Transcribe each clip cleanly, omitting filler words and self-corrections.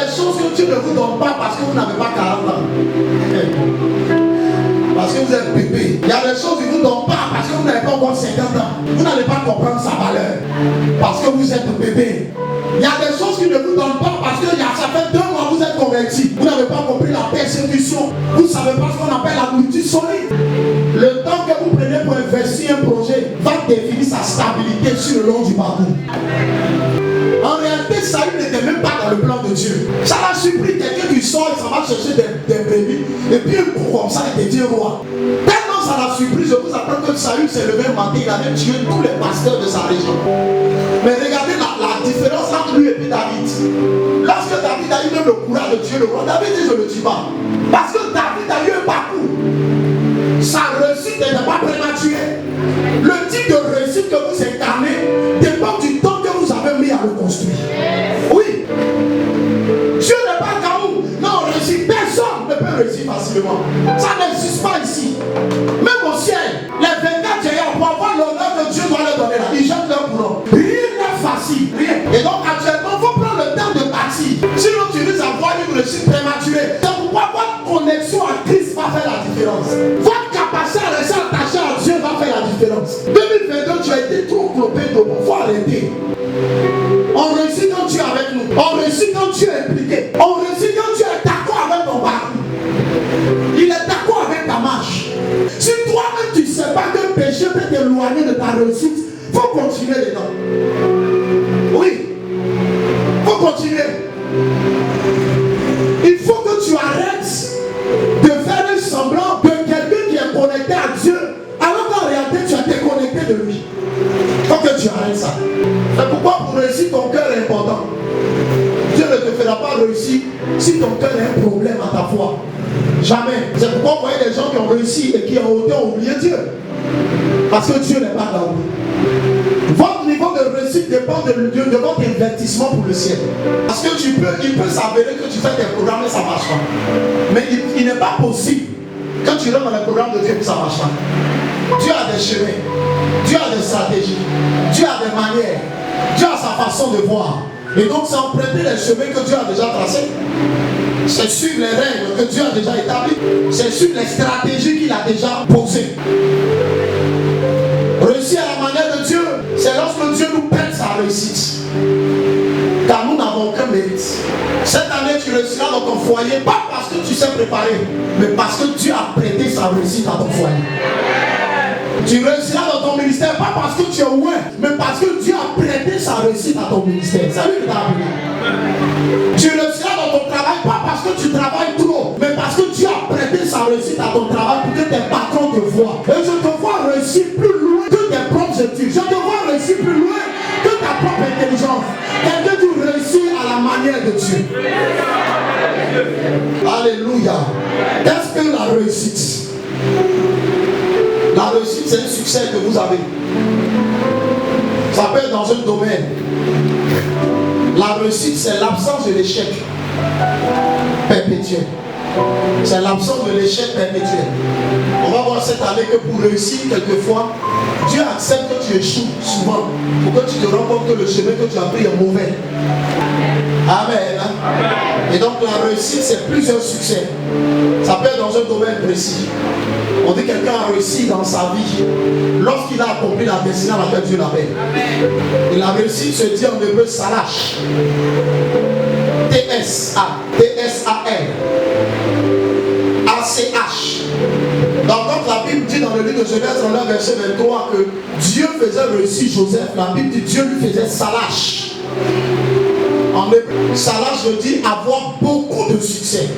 des choses que Dieu ne vous donne pas parce que vous n'avez pas 40 ans. Parce que vous êtes bébé. Il y a des choses qu'il ne vous donne pas parce que vous n'avez pas encore 50 ans. Vous n'allez pas comprendre sa valeur. Parce que vous êtes bébé. Il y a des choses qu'il ne vous donne pas parce que ça fait 2 mois que vous êtes converti. Vous n'avez pas compris la persécution. Vous ne savez pas ce qu'on appelle la nourriture solide. Le temps que vous prenez pour investir un projet va définir sa stabilité sur le long du parcours. En réalité, Saül n'était même pas dans le plan de Dieu. Ça l'a surpris, quelqu'un qui sort et ça va chercher des brebis. Et puis un coup comme ça, il devient roi. Tellement ça l'a surpris, je vous apprends que Saül s'est levé un matin, il avait tué tous les pasteurs de sa région. Mais regardez la différence entre lui et puis David. Lorsque David a eu même le courage de tuer le roi, David dit je ne le tue pas. Parce que David a eu un parcours. Sa réussite n'est pas prématurée. Le type de réussite que vous incarnez dépend du temps que vous avez mis à le construire. Oui. Dieu n'est pas KO. Non, réussir. Personne ne peut réussir facilement. Ça n'existe pas ici. Même au ciel, les 24 géants, pour avoir l'honneur que Dieu doit leur donner là, ils jettent leur boulot. Rien n'est facile. Rien. Et donc actuellement, il faut prendre le temps de bâtir. Sinon, tu risques d'avoir une réussite prématurée. C'est pourquoi votre connexion à Christ va faire la différence. Votre capacité à rester attaché à Dieu va faire la différence. 2022, tu as été trop clopé de bon. Il faut arrêter. On réussit quand tu es avec nous. On réussit quand tu es impliqué. On réussit quand tu es d'accord avec ton parcours. Il est d'accord avec ta marche. Si toi-même tu ne sais pas que le péché peut t'éloigner de ta réussite, il faut continuer dedans. Oui. Il faut continuer. Il faut que tu arrêtes de faire un semblant de quelqu'un qui est connecté à Dieu alors qu'en réalité tu es déconnecté de lui. Il faut que tu arrêtes ça. C'est pourquoi pour réussir ton cœur est important. Dieu ne te fera pas réussir si ton cœur a un problème à ta foi. Jamais. C'est pourquoi vous voyez des gens qui ont réussi et qui ont oublié Dieu. Parce que Dieu n'est pas dans vous. Votre niveau de réussite dépend de votre investissement pour le ciel. Parce que il peut s'avérer que tu fais des programmes et ça ne marche pas. Mais il n'est pas possible quand tu rentres dans le programme de Dieu que ça ne marche pas. Dieu a des chemins, Dieu a des stratégies, Dieu a des manières, Dieu a sa façon de voir. Et donc c'est emprunter les chemins que Dieu a déjà tracés. C'est suivre les règles que Dieu a déjà établies. C'est suivre les stratégies qu'il a déjà posées. Réussir à la manière de Dieu, c'est lorsque Dieu nous prête sa réussite. Car nous n'avons aucun mérite. Cette année, tu réussiras dans ton foyer, pas parce que tu sais préparer, mais parce que Dieu a prêté sa réussite à ton foyer. Tu réussiras dans ton ministère, pas parce que tu es loin, mais parce que Dieu a prêté sa réussite à ton ministère. C'est lui qui t'a appelé. Tu réussiras dans ton travail, pas parce que tu travailles trop, mais parce que Dieu a prêté sa réussite à ton travail pour que tes patrons te voient. Et je te vois réussir plus loin que tes propres études. Je te vois réussir plus loin que ta propre intelligence. Quelqu'un qui réussit à la manière de Dieu. Alléluia. Qu'est-ce que la réussite? La réussite, c'est un succès que vous avez. Ça peut être dans un domaine. La réussite, c'est l'absence de l'échec perpétuel. C'est l'absence de l'échec perpétuel. On va voir cette année que pour réussir, quelquefois, Dieu accepte que tu échoues souvent pour que tu te rends compte que le chemin que tu as pris est mauvais. Amen. Et donc la réussite, c'est plusieurs succès. Ça peut être dans un domaine précis. On dit que quelqu'un a réussi dans sa vie lorsqu'il a accompli la destinée à laquelle Dieu l'appelle. Et la réussite se dit en hébreu salash. T-S-A-T-S-A-L A-C-H. Donc quand la Bible dit dans le livre de Genèse, dans le verset 23, que Dieu faisait réussir Joseph, la Bible dit Dieu lui faisait salash. En hébreu, salash veut dire avoir beaucoup de succès.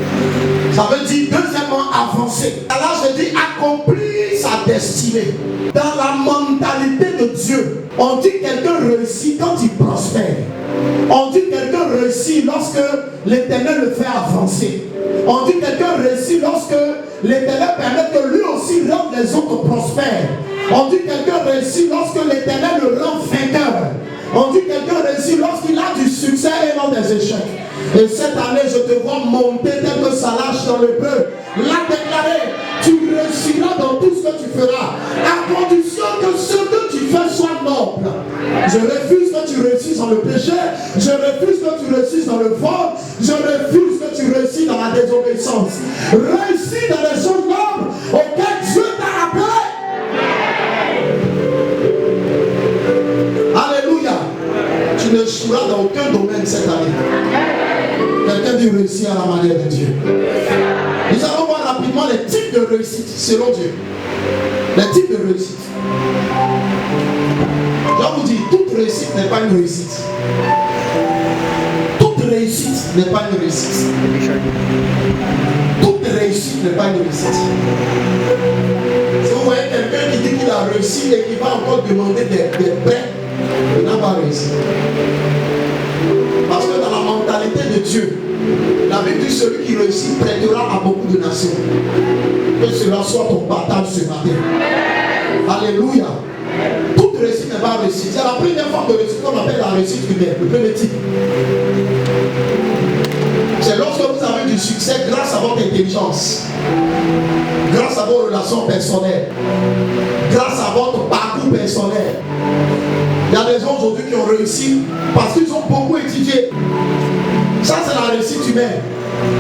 Ça veut dire deuxièmement avancer. Salash veut dire accomplir sa destinée. Dans la mentalité de Dieu, on dit quelqu'un réussit quand il prospère. On dit quelqu'un réussit lorsque l'Éternel le fait avancer. On dit quelqu'un réussit lorsque l'Éternel permet que lui aussi rende les autres prospères. On dit quelqu'un réussit lorsque l'Éternel le rend vainqueur. On dit quelqu'un réussit lorsqu'il a du succès et non des échecs. Et cette année, je te vois monter tel que ça lâche dans le peu. L'a déclaré, tu réussiras dans tout ce que tu feras. À condition que ce que tu fais sois noble. Je refuse que tu réussisses dans le péché. Je refuse que tu réussisses dans le vol. Je refuse que tu réussisses dans la désobéissance. Réussis dans les choses nobles auxquelles Dieu t'a appelé. Alléluia. Tu ne n'échoueras dans aucun domaine cette année. Quelqu'un dit réussir à la manière de Dieu. Nous allons voir rapidement les types de réussite selon Dieu. Les types de réussite. Je vous dis, toute réussite n'est pas une réussite. Toute réussite n'est pas une réussite. Toute réussite n'est pas une réussite. Si vous voyez quelqu'un qui dit qu'il a réussi et qui va encore demander des prêts, il n'a pas réussi. Parce que dans la mentalité de Dieu, la Bible dit celui qui réussit prêtera à beaucoup de nations. Que cela soit ton partage ce matin. Alléluia. Toute réussite n'est pas réussite. C'est la première forme de réussite qu'on appelle la réussite humaine, le premier type. C'est lorsque vous avez du succès grâce à votre intelligence, grâce à vos relations personnelles, grâce à votre parcours personnel. Il y a des gens aujourd'hui qui ont réussi parce qu'ils ont beaucoup étudié. Ça, c'est la réussite humaine.